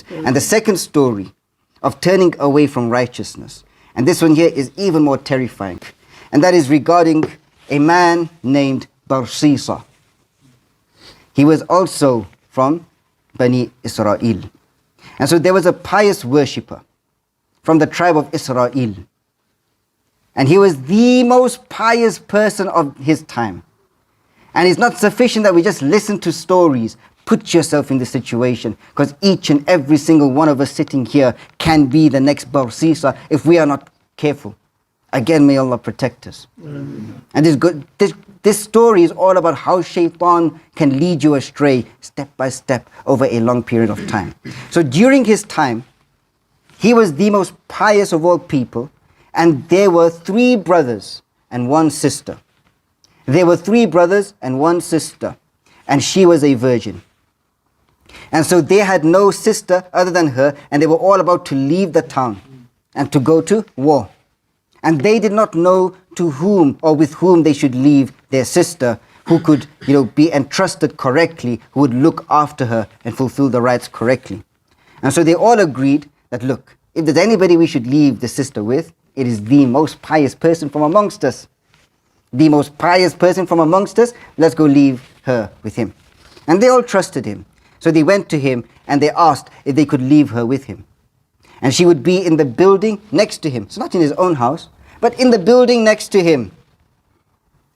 And the second story of turning away from righteousness, and this one here is even more terrifying, and that is regarding a man named Barseesa. He was also from Bani Israel. And so there was a pious worshipper from the tribe of Israel. And he was the most pious person of his time. And it's not sufficient that we just listen to stories. Put yourself in the situation, because each and every single one of us sitting here can be the next Barseesa if we are not careful. Again, may Allah protect us. And this story is all about how shaitan can lead you astray step by step over a long period of time. So during his time, he was the most pious of all people, and there were 3 brothers and 1 sister. There were 3 brothers and 1 sister, and she was a virgin. And so they had no sister other than her, and they were all about to leave the town and to go to war. And they did not know to whom or with whom they should leave their sister, who could, be entrusted correctly, who would look after her and fulfill the rights correctly. And so they all agreed that, look, if there's anybody we should leave the sister with, it is the most pious person from amongst us. The most pious person from amongst us, let's go leave her with him. And they all trusted him. So they went to him and they asked if they could leave her with him. And she would be in the building next to him. So not in his own house, but in the building next to him.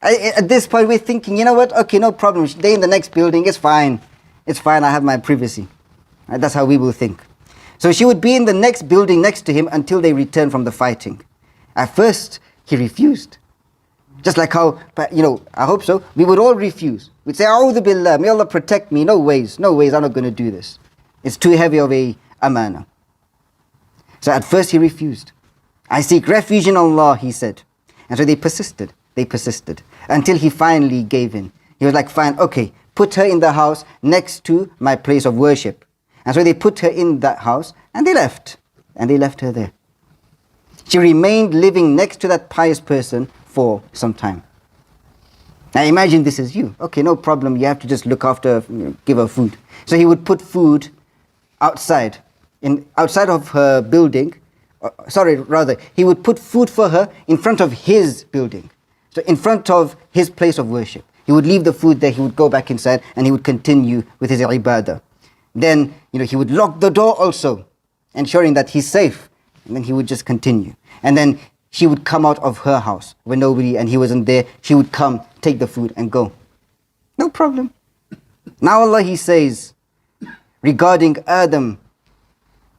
At this point we're thinking, you know what, okay, no problem. They're in the next building, it's fine. It's fine, I have my privacy. That's how we will think. So she would be in the next building next to him until they returned from the fighting. At first, he refused. Just like how, I hope so, we would all refuse. We'd say, A'udhu Billah, may Allah protect me. No ways, I'm not going to do this. It's too heavy of a amana. So at first he refused. I seek refuge in Allah, he said. And so they persisted, until he finally gave in. He was like, fine, okay, put her in the house next to my place of worship. And so they put her in that house, and they left. And they left her there. She remained living next to that pious person for some time. Now imagine this is you. Okay, no problem, you have to just look after, give her food. So he would put food outside of her building. He would put food for her in front of his building. So in front of his place of worship. He would leave the food there, he would go back inside, and he would continue with his ibadah. Then, he would lock the door also, ensuring that he's safe. And then he would just continue. And then she would come out of her house when nobody, and he wasn't there. She would come, take the food and go. No problem. Now Allah, He says, regarding Adam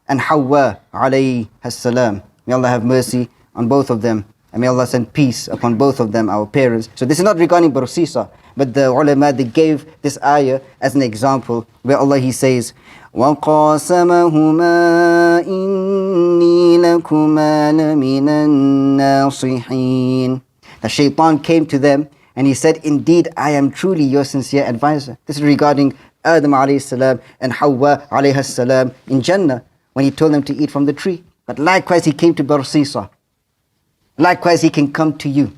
and Hawa alayhi salam, may Allah have mercy on both of them, and may Allah send peace upon both of them, our parents. So this is not regarding Barseesa, but the ulama, they gave this ayah as an example, where Allah, He says, وَقَاسَمَهُمَا إِنِّي لَكُمَا لَمِنَ النَّاصِحِينَ. The shaitan came to them and he said, indeed, I am truly your sincere advisor. This is regarding Adam alayhi salam and Hawa alayhi salam in Jannah, when he told them to eat from the tree. But likewise, he came to Barseesa. Likewise, he can come to you.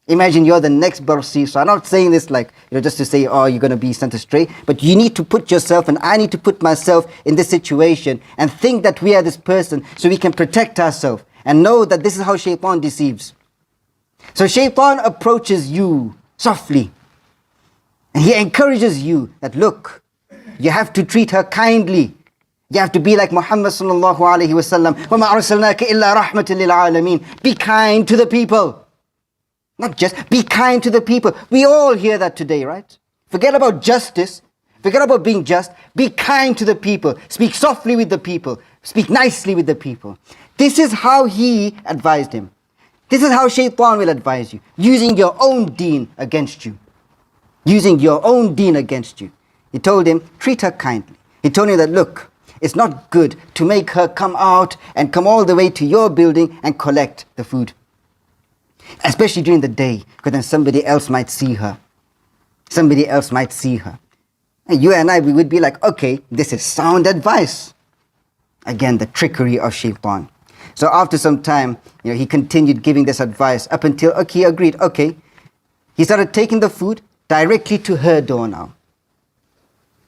Imagine you're the next Barseesa. I'm not saying this like, just to say, oh, you're going to be sent astray. But you need to put yourself, and I need to put myself in this situation and think that we are this person so we can protect ourselves and know that this is how shaitan deceives. So shaitan approaches you softly. And he encourages you that, look, you have to treat her kindly. You have to be like Muhammad sallallahu alayhi wa sallam. وَمَا أَرْسَلْنَاكَ إِلَّا رَحْمَةً لِلْعَالَمِينَ. Be kind to the people. Not just be kind to the people. We all hear that today, right? Forget about justice. Forget about being just. Be kind to the people. Speak softly with the people. Speak nicely with the people. This is how he advised him. This is how shaitan will advise you. Using your own deen against you. Using your own deen against you. He told him, treat her kindly. He told him that, look, it's not good to make her come out and come all the way to your building and collect the food. Especially during the day, because then somebody else might see her. Somebody else might see her. And you and I, we would be like, okay, this is sound advice. Again, the trickery of shaitan. So after some time, he continued giving this advice up until, okay, he agreed, okay. He started taking the food directly to her door now.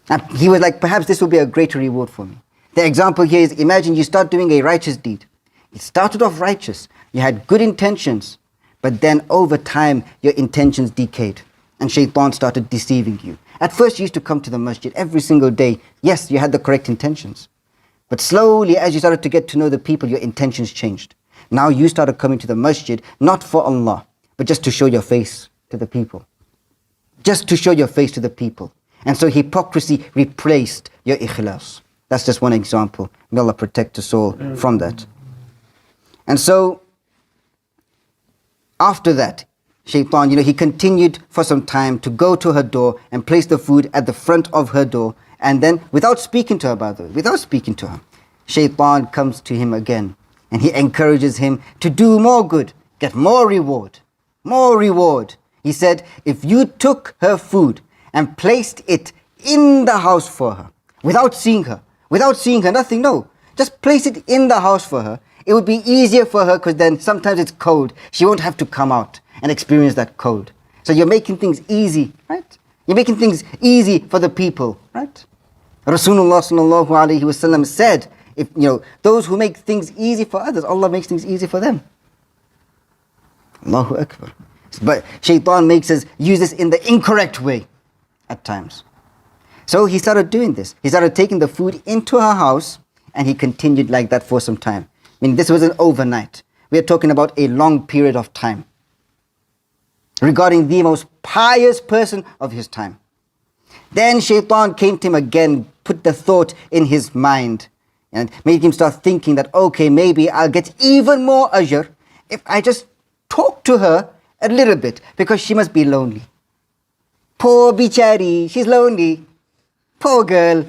And he was like, perhaps this will be a greater reward for me. The example here is, imagine you start doing a righteous deed. It started off righteous. You had good intentions, but then over time, your intentions decayed. And shaitan started deceiving you. At first, you used to come to the masjid every single day. Yes, you had the correct intentions. But slowly, as you started to get to know the people, your intentions changed. Now you started coming to the masjid, not for Allah, but just to show your face to the people. Just to show your face to the people. And so hypocrisy replaced your ikhlas. That's just one example. May Allah protect us all from that. And so, after that, shaitan, he continued for some time to go to her door and place the food at the front of her door. And then, without speaking to her, by the way, without speaking to her, shaitan comes to him again. And he encourages him to do more good, get more reward, more reward. He said, if you took her food and placed it in the house for her, without seeing her, nothing, no. Just place it in the house for her. It would be easier for her because then sometimes it's cold. She won't have to come out and experience that cold. So you're making things easy, right? You're making things easy for the people, right? Rasulullah sallallahu alayhi wasallam said, if those who make things easy for others, Allah makes things easy for them. Allahu Akbar. But shaitan makes us use this in the incorrect way at times. So he started doing this. He started taking the food into her house, and he continued like that for some time. I mean, this wasn't overnight. We are talking about a long period of time. Regarding the most pious person of his time. Then shaitan came to him again, put the thought in his mind, and made him start thinking that, okay, maybe I'll get even more ajr if I just talk to her a little bit, because she must be lonely. Poor bichari, she's lonely. Poor girl.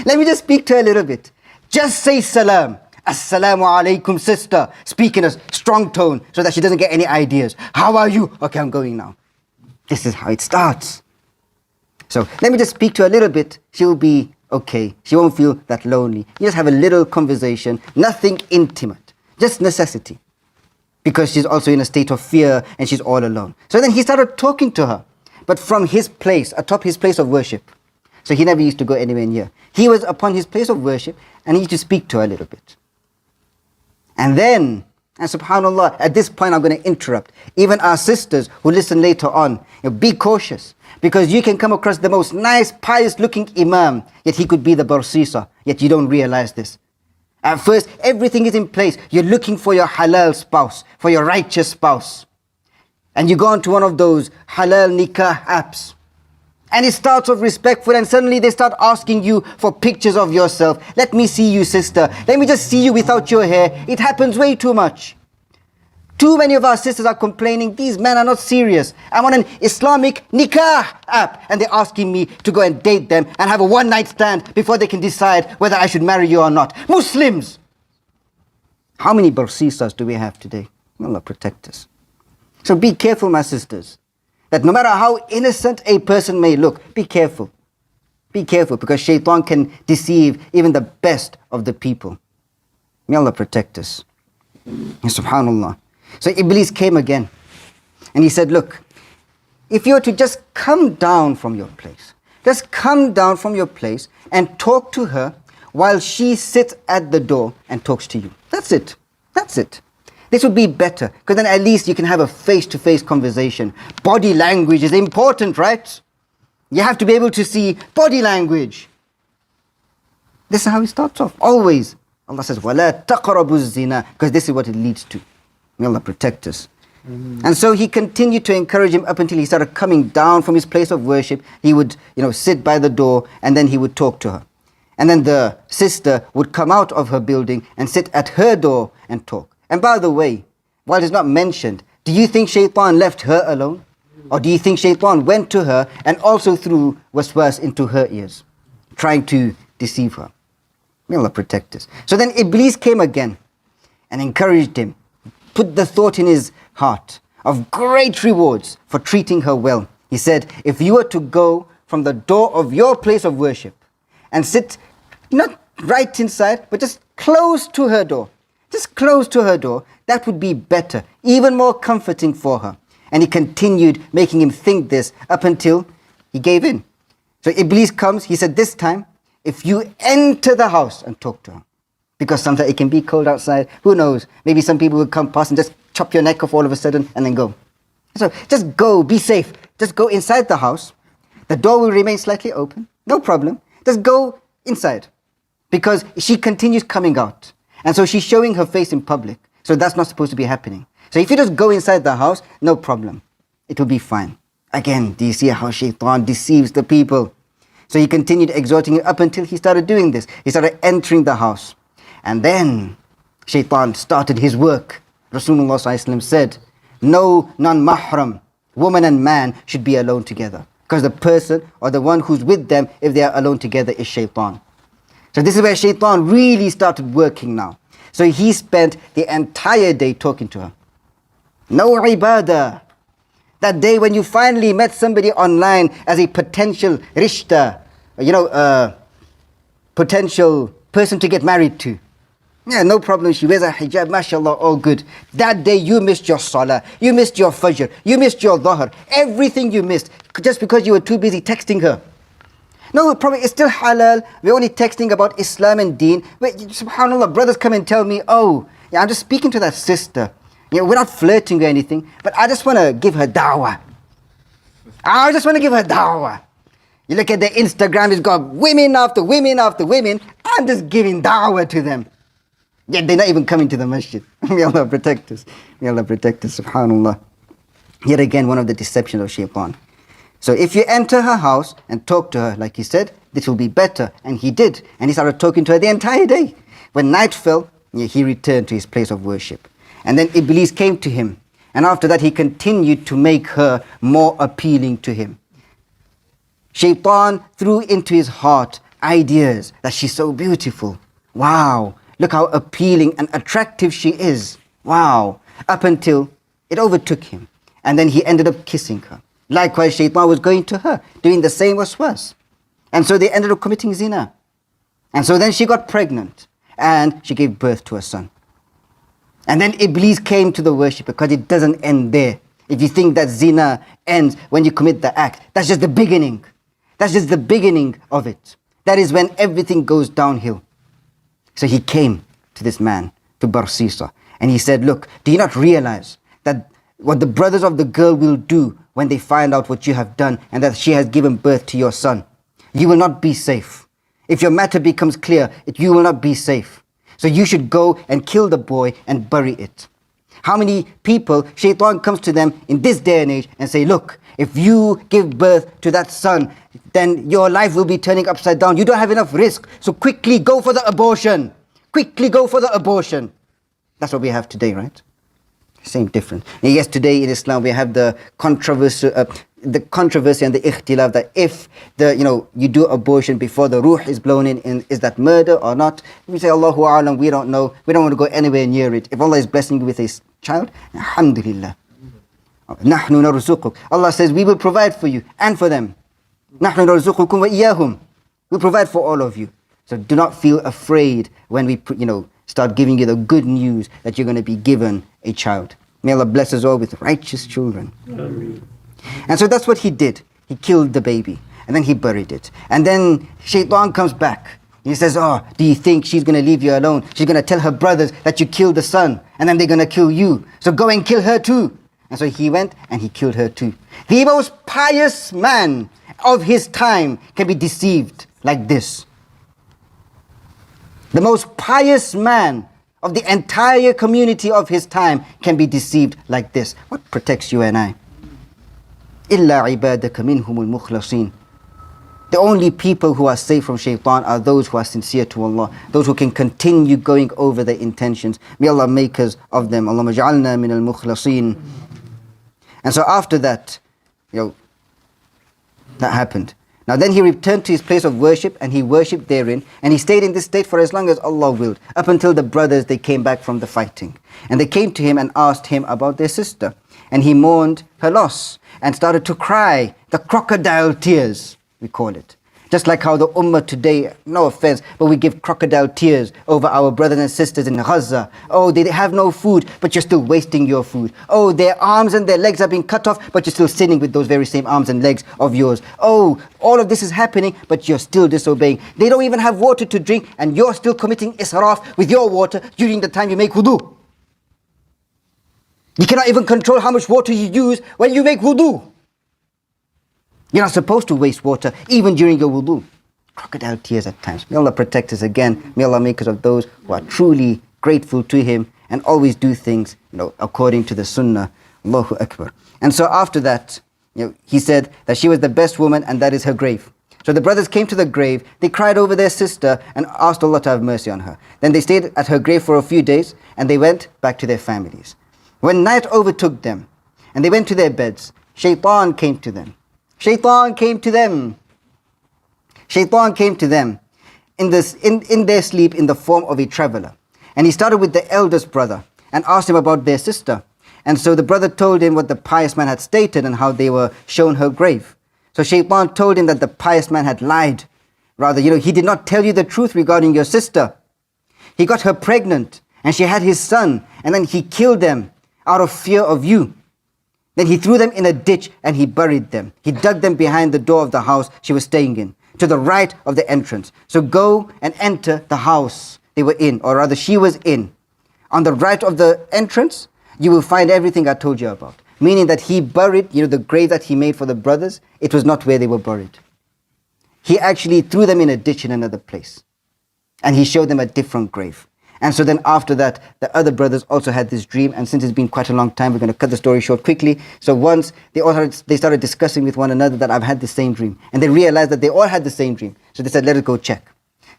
Let me just speak to her a little bit. Just say salam. Assalamu alaikum, sister. Speak in a strong tone so that she doesn't get any ideas. How are you? Okay, I'm going now. This is how it starts. So let me just speak to her a little bit. She'll be okay. She won't feel that lonely. You just have a little conversation. Nothing intimate. Just necessity. Because she's also in a state of fear and she's all alone. So then he started talking to her. But from his place, atop his place of worship. So he never used to go anywhere near. He was upon his place of worship and he used to speak to her a little bit. And then, and subhanAllah, at this point I'm going to interrupt. Even our sisters who listen later on, be cautious. Because you can come across the most nice, pious looking imam, yet he could be the Barseesa, yet you don't realize this. At first, everything is in place. You're looking for your halal spouse, for your righteous spouse. And you go onto one of those halal nikah apps. And it starts off respectful and suddenly they start asking you for pictures of yourself. Let me see you, sister. Let me just see you without your hair. It happens way too much. Too many of our sisters are complaining, these men are not serious. I'm on an Islamic nikah app and they're asking me to go and date them and have a one-night stand before they can decide whether I should marry you or not. Muslims! How many Barseesas do we have today? May Allah protect us. So be careful, my sisters, that no matter how innocent a person may look, be careful. Be careful, because shaitan can deceive even the best of the people. May Allah protect us. And subhanAllah. So Iblis came again and he said, look, if you were to just come down from your place, just come down from your place and talk to her while she sits at the door and talks to you. That's it. That's it. This would be better, because then at least you can have a face-to-face conversation. Body language is important, right? You have to be able to see body language. This is how it starts off, always. Allah says, وَلَا تَقْرَبُوا الزِّنَا, because this is what it leads to. May Allah protect us. And so he continued to encourage him up until he started coming down from his place of worship. He would, sit by the door and then he would talk to her. And then the sister would come out of her building and sit at her door and talk. And by the way, while it's not mentioned, do you think shaitan left her alone? Or do you think shaitan went to her and also threw waswas into her ears, trying to deceive her? May Allah protect us. So then Iblis came again and encouraged him, put the thought in his heart of great rewards for treating her well. He said, if you were to go from the door of your place of worship and sit not right inside, but just close to her door, just close to her door, that would be better, even more comforting for her. And he continued making him think this up until he gave in. So Iblis comes, he said, this time, if you enter the house and talk to her. Because sometimes it can be cold outside. Who knows? Maybe some people will come past and just chop your neck off all of a sudden and then go. So just go, be safe. Just go inside the house. The door will remain slightly open. No problem. Just go inside. Because she continues coming out. And so she's showing her face in public. So that's not supposed to be happening. So if you just go inside the house, no problem. It will be fine. Again, do you see how shaitan deceives the people? So he continued exhorting her up until he started doing this. He started entering the house. And then shaitan started his work. Rasulullah ﷺ said, no non-mahram, woman and man, should be alone together. Because the person or the one who's with them, if they are alone together, is shaitan. So this is where shaitan really started working now. So he spent the entire day talking to her. No ibadah. That day when you finally met somebody online as a potential rishta, potential person to get married to. Yeah, no problem. She wears a hijab, mashallah, all good. That day you missed your salah, you missed your fajr, you missed your dhuhr, everything you missed just because you were too busy texting her. No problem, it's still halal. We're only texting about Islam and deen. Wait, subhanallah, brothers come and tell me, oh, yeah, I'm just speaking to that sister. We're not flirting or anything, but I just want to give her da'wah. I just want to give her da'wah. You look at their Instagram, it's got women after women after women. I'm just giving da'wah to them. Yet they're not even coming to the masjid. May Allah protect us. May Allah protect us, subhanallah. Yet again, one of the deceptions of shaitan. So if you enter her house and talk to her, like he said, this will be better. And he did. And he started talking to her the entire day. When night fell, he returned to his place of worship. And then Iblis came to him. And after that, he continued to make her more appealing to him. Shaitan threw into his heart ideas that she's so beautiful. Wow. Look how appealing and attractive she is. Wow. Up until it overtook him. And then he ended up kissing her. Likewise, shaitan was going to her, doing the same waswas. And so they ended up committing zina. And so then she got pregnant. And she gave birth to a son. And then Iblis came to the worship, because it doesn't end there. If you think that zina ends when you commit the act, that's just the beginning. That's just the beginning of it. That is when everything goes downhill. So he came to this man, to Barseesa, and he said, look, do you not realize that what the brothers of the girl will do when they find out what you have done and that she has given birth to your son? You will not be safe. If your matter becomes clear, you will not be safe. So you should go and kill the boy and bury it. How many people, shaitan comes to them in this day and age and say, look, if you give birth to that son, then your life will be turning upside down. You don't have enough risk. So quickly go for the abortion. Quickly go for the abortion. That's what we have today, right? Same difference. And yes, today in Islam we have the controversy and the ikhtilaf that if you do abortion before the ruh is blown in, is that murder or not? We say Allahu A'lam, we don't know. We don't want to go anywhere near it. If Allah is blessing you with a child, alhamdulillah. Nahnu narzuquk. Allah says we will provide for you and for them. Nahnu narzuqukum wa iyahum. We provide for all of you. So do not feel afraid when we start giving you the good news that you're going to be given a child. May Allah bless us all with righteous children. Ameen. And so that's what he did. He killed the baby and then he buried it. And then shaitan comes back. He says, oh, do you think she's going to leave you alone? She's going to tell her brothers that you killed the son and then they're going to kill you. So go and kill her too. And so he went and he killed her too. The most pious man of his time can be deceived like this. The most pious man of the entire community of his time can be deceived like this. What protects you and I? إِلَّا عِبَادَكَ مِنْهُمُ الْمُخْلَصِينَ. The only people who are safe from shaitan are those who are sincere to Allah, those who can continue going over their intentions. May Allah make us of them. Allahumma ja'alna min al-mukhlasin. And so after that, that happened. Now then he returned to his place of worship and he worshipped therein, and he stayed in this state for as long as Allah willed, up until the brothers, they came back from the fighting. And they came to him and asked him about their sister. And he mourned her loss and started to cry, the crocodile tears, we call it. Just like how the ummah today, no offense, but we give crocodile tears over our brothers and sisters in Gaza. Oh, they have no food, but you're still wasting your food. Oh, their arms and their legs are being cut off, but you're still sinning with those very same arms and legs of yours. Oh, all of this is happening, but you're still disobeying. They don't even have water to drink, and you're still committing israf with your water during the time you make wudu. You cannot even control how much water you use when you make wudu. You're not supposed to waste water, even during your wudu. Crocodile tears at times. May Allah protect us again. May Allah make us of those who are truly grateful to Him and always do things, according to the Sunnah. Allahu Akbar. And so after that, he said that she was the best woman and that is her grave. So the brothers came to the grave, they cried over their sister and asked Allah to have mercy on her. Then they stayed at her grave for a few days and they went back to their families. When night overtook them and they went to their beds, Shaitan came to them. Shaitan came to them. Shaitan came to them in their sleep in the form of a traveler. And he started with the eldest brother and asked him about their sister. And so the brother told him what the pious man had stated and how they were shown her grave. So Shaitan told him that the pious man had lied. Rather, he did not tell you the truth regarding your sister. He got her pregnant and she had his son, and then he killed them out of fear of you. Then he threw them in a ditch and he buried them. He dug them behind the door of the house she was staying in, to the right of the entrance. So go and enter the house they were in, or rather she was in. On the right of the entrance, you will find everything I told you about. Meaning that he buried, the grave that he made for the brothers, it was not where they were buried. He actually threw them in a ditch in another place. And he showed them a different grave. And so then after that, the other brothers also had this dream. And since it's been quite a long time, we're going to cut the story short quickly. So once they started discussing with one another that I've had the same dream. And they realized that they all had the same dream. So they said, let us go check.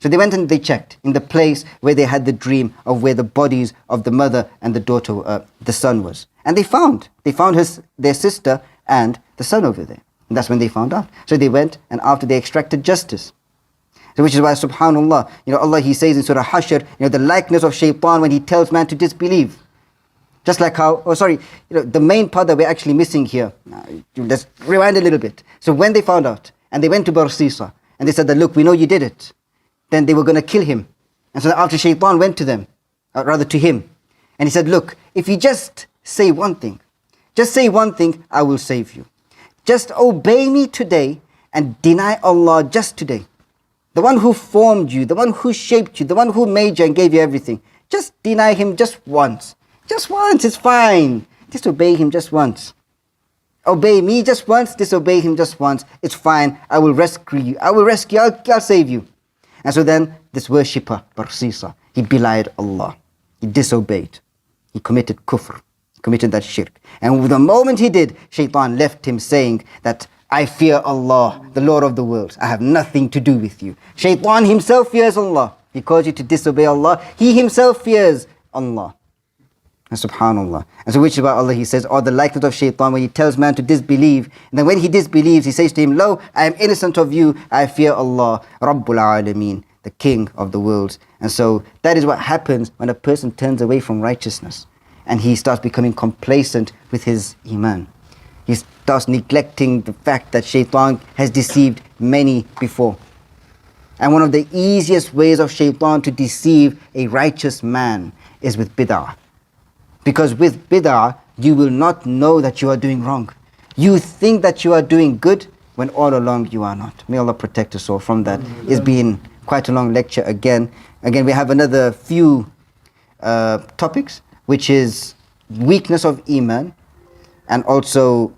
So they went and they checked in the place where they had the dream of where the bodies of the mother and the daughter, the son was. And they found their sister and the son over there. And that's when they found out. So they went and after they extracted justice. So which is why, subhanallah, Allah, He says in Surah Hashr, the likeness of Shaitan when he tells man to disbelieve. Just like how, the main part that we're actually missing here. Let's rewind a little bit. So when they found out, and they went to Barseesa, and they said that, look, we know you did it. Then they were going to kill him. And so after Shaitan went to them, rather to him, and he said, look, if you just say one thing, I will save you. Just obey me today and deny Allah just today. The one who formed you, the one who shaped you, the one who made you and gave you everything. Just deny Him just once. Just once, it's fine. Disobey Him just once. Obey me just once, disobey Him just once. It's fine. I will rescue you. I'll save you. And so then this worshipper, Barseesa, he belied Allah. He disobeyed. He committed kufr. He committed that shirk. And the moment he did, Shaitan left him saying that, I fear Allah, the Lord of the worlds. I have nothing to do with you. Shaitan himself fears Allah. He calls you to disobey Allah. He himself fears Allah. And subhanallah. And so which is why Allah, He says, or the likeness of Shaitan when he tells man to disbelieve. And then when he disbelieves, he says to him, lo, I am innocent of you. I fear Allah, Rabbul Alameen, the King of the worlds. And so that is what happens when a person turns away from righteousness. And he starts becoming complacent with his iman. He starts neglecting the fact that Shaitan has deceived many before. And one of the easiest ways of Shaitan to deceive a righteous man is with bid'ah. Because with bid'ah, you will not know that you are doing wrong. You think that you are doing good when all along you are not. May Allah protect us all from that. It's been quite a long lecture again. Again, we have another few topics, which is weakness of iman, and also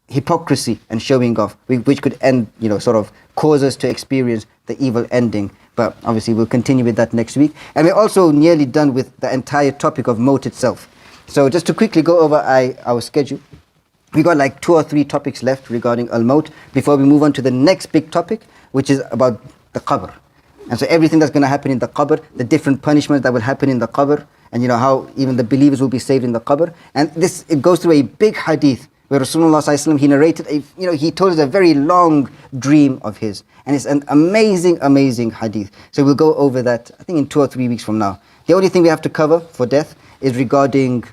hypocrisy and showing off, which could end, sort of cause us to experience the evil ending. But obviously we'll continue with that next week. And we're also nearly done with the entire topic of maut itself. So just to quickly go over our schedule, we got like 2 or 3 topics left regarding al-maut before we move on to the next big topic, which is about the qabr. And so everything that's going to happen in the qabr, the different punishments that will happen in the qabr, and how even the believers will be saved in the qabr. And it goes through a big hadith where Rasulullah ﷺ, he narrated, he told us a very long dream of his. And it's an amazing, amazing hadith. So we'll go over that, I think in 2 or 3 weeks from now. The only thing we have to cover for death is regarding,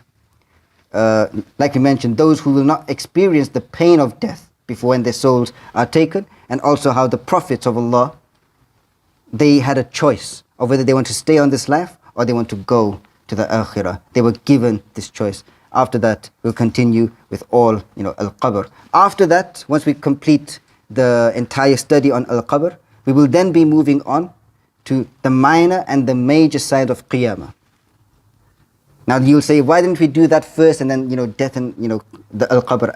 like we mentioned, those who will not experience the pain of death. before when their souls are taken, and also how the prophets of Allah, they had a choice of whether they want to stay on this life or they want to go to the akhirah. They were given this choice. After that, we'll continue with all, al-qabr. After that, once we complete the entire study on al-qabr, we will then be moving on to the minor and the major side of qiyamah. Now you'll say, why didn't we do that first and then, death and, the al-qabr,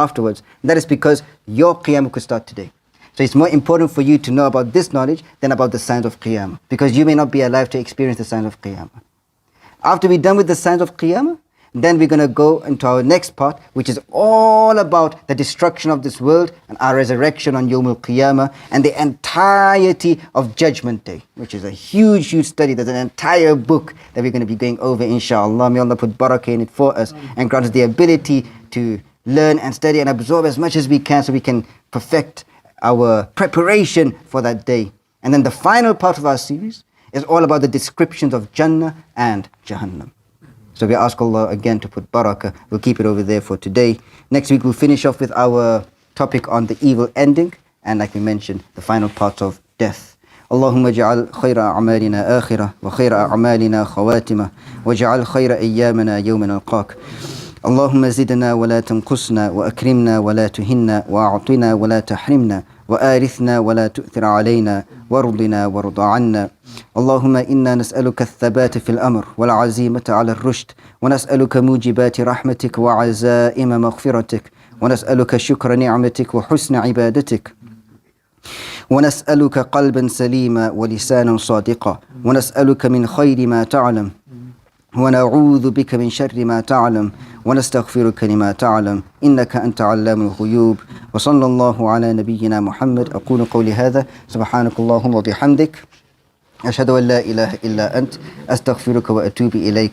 afterwards? That is because your qiyamah could start today. So it's more important for you to know about this knowledge than about the signs of qiyamah, because you may not be alive to experience the signs of qiyamah. After we're done with the signs of qiyamah, then we're going to go into our next part, which is all about the destruction of this world and our resurrection on Yawm al-Qiyamah and the entirety of Judgment Day, which is a huge, huge study. There's an entire book that we're going to be going over, inshallah. May Allah put barakah in it for us and grant us the ability to learn and study and absorb as much as we can so we can perfect our preparation for that day. And then the final part of our series is all about the descriptions of Jannah and Jahannam. So we ask Allah again to put barakah. We'll keep it over there for today. Next week we'll finish off with our topic on the evil ending, and like we mentioned, the final part of death. اللهم اجعل خير أعمالنا آخرة وخير أعمالنا خواتمة واجعل خير أيامنا يوم نلقاك. اللهم زدنا ولا تنقصنا وأكرمنا ولا تهنا وأعطنا ولا تحرمنا وآرثنا ولا تؤثر علينا وارضنا وارض عنا. اللهم إنا نسألك الثبات في الأمر والعزيمة على الرشد ونسألك موجبات رحمتك وعزائم مغفرتك ونسألك شكر نعمتك وحسن عبادتك ونسألك قلبا سليما ولسانا صادقا ونسألك من خير ما تعلم ونعوذ بك من شر ما تعلم ونستغفرك لما تعلم إنك أنت علام الغيوب. وصلى الله على نبينا محمد. أقول قولي هذا سبحانك اللهم وبحمدك أشهد أن لا إله إلا أنت أستغفرك وأتوب إليك.